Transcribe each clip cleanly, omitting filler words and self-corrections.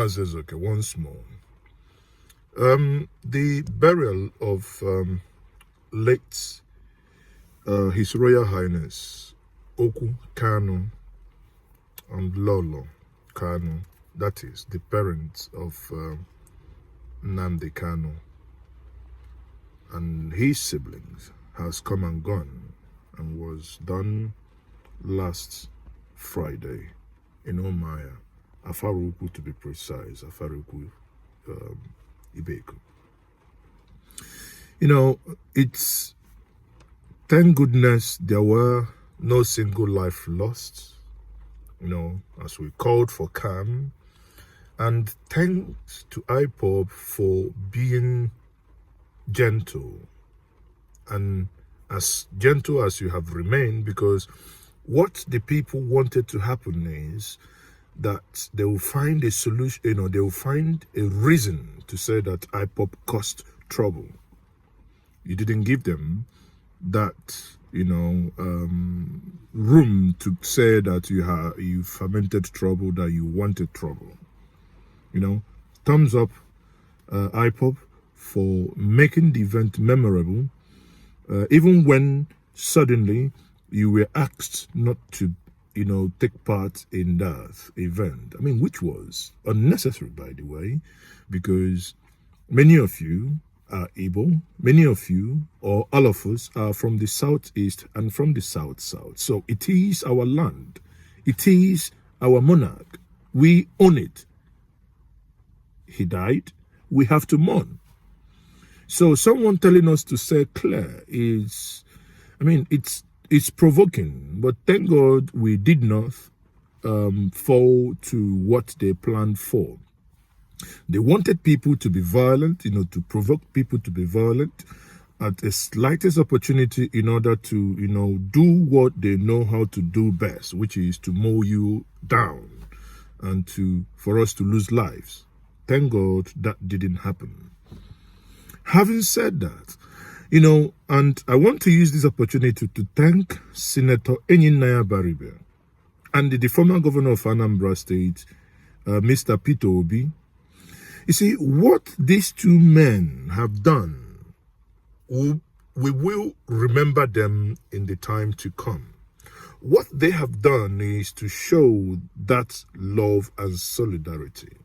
Mazezoke once more. The burial of late His Royal Highness Oku Kanu and Lolo Kanu, that is the parents of Nnamdi Kanu and his siblings, has come and gone and was done last Friday in Omaya, Afaruku to be precise, Afaruku Ibeku. You know, it's, thank goodness there were no single life lost, you know, as we called for calm. And thanks to IPOB for being gentle, and as gentle as you have remained, because what the people wanted to happen is that they will find a solution, you know, they will find a reason to say that IPOB caused trouble. You didn't give them that, you know, room to say that you fermented trouble, that you wanted trouble. You know, thumbs up, IPOB, for making the event memorable, even when suddenly you were asked not to, you know, take part in that event. I mean, which was unnecessary, by the way, because many of you are Igbo, many of you, or all of us, are from the southeast and from the south. So it is our land. It is our monarch. We own it. He died. We have to mourn. So someone telling us to say clear is, I mean, it's provoking, but thank God we did not fall to what they planned for. They wanted people to be violent, you know, to provoke people to be violent at the slightest opportunity in order to, you know, do what they know how to do best, which is to mow you down and for us to lose lives. Thank God that didn't happen. Having said that, you know, and I want to use this opportunity to thank Senator Nnamdi Kanu and the former governor of Anambra State, Mr. Peter Obi. You see, what these two men have done, we will remember them in the time to come. What they have done is to show that love and solidarity.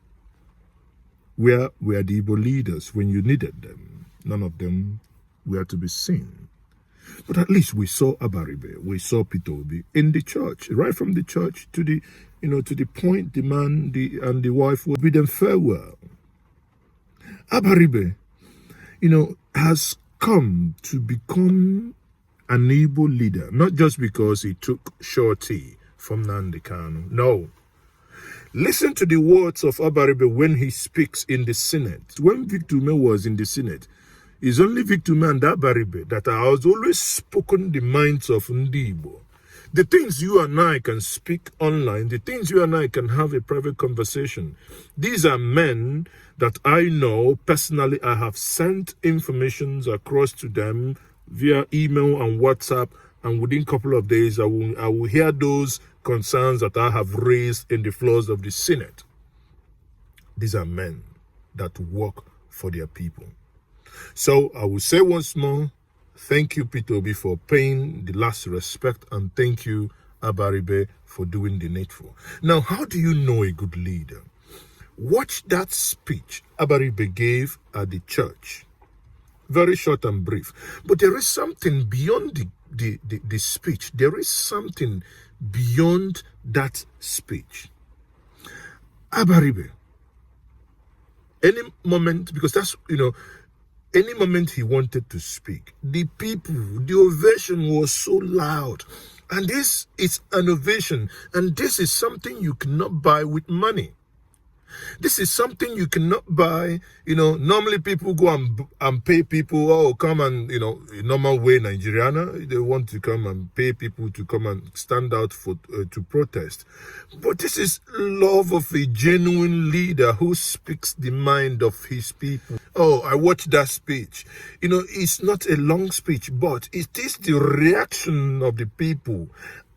Where were the Igbo leaders when you needed them? None of them were to be seen. But at least we saw Abaribe, we saw Peter Obi in the church, right from the church to the, you know, to the point the man and the wife will bid them farewell. Abaribe, you know, has come to become an Igbo leader, not just because he took shorty from Nnamdi Kanu. No. Listen to the words of Abaribe when he speaks in the Senate. When Victor Ume was in the Senate, it's only Victor Ume and Abaribe that has always spoken the minds of Ndi Igbo. The things you and I can speak online, the things you and I can have a private conversation, these are men that I know personally. I have sent informations across to them via email and WhatsApp, and within a couple of days I will hear those concerns that I have raised in the floors of the Senate. These are men that work for their people. So I will say once more, thank you, Peter Obi, for paying the last respect, and thank you, Abaribe, for doing the needful. Now, how do you know a good leader? Watch that speech Abaribe gave at the church. Very short and brief. But there is something beyond the speech. There is something beyond that speech. Abaribe, any moment, because that's, you know, any moment he wanted to speak, the people, the ovation was so loud. And this is an ovation. And this is something you cannot buy with money. This is something you cannot buy. You know, normally people go and pay people, oh, come and, you know, normal way, Nigeriana, they want to come and pay people to come and stand out for to protest. But this is love of a genuine leader who speaks the mind of his people. Oh, I watched that speech. You know, it's not a long speech, but it is the reaction of the people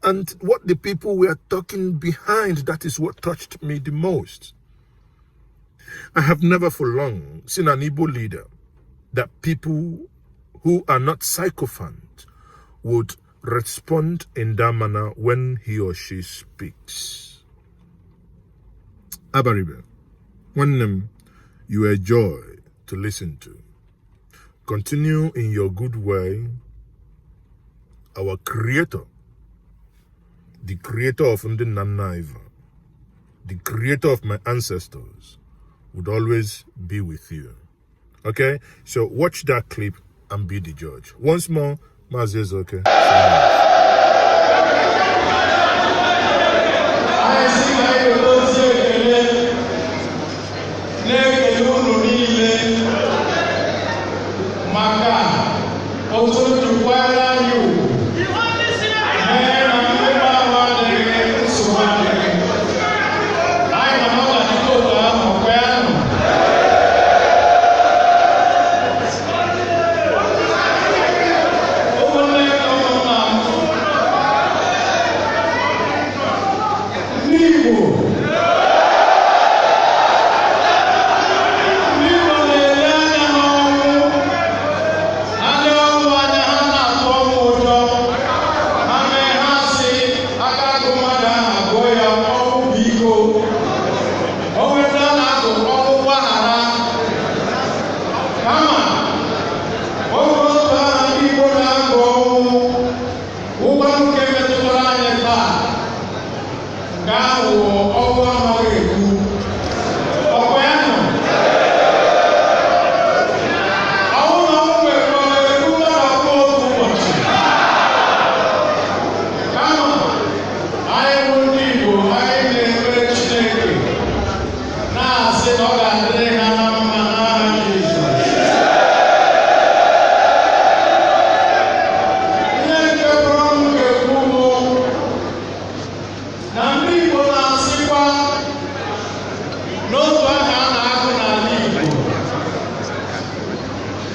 and what the people were talking behind. That is what touched me the most. I have never for long seen an Igbo leader that people who are not sycophant would respond in that manner when he or she speaks. Abaribe, when you are a joy to listen to. Continue in your good way. Our creator, the creator of Nnamdi, the creator of my ancestors, would always be with you. Okay? So watch that clip and be the judge. Once more, Mazi okay.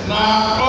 Now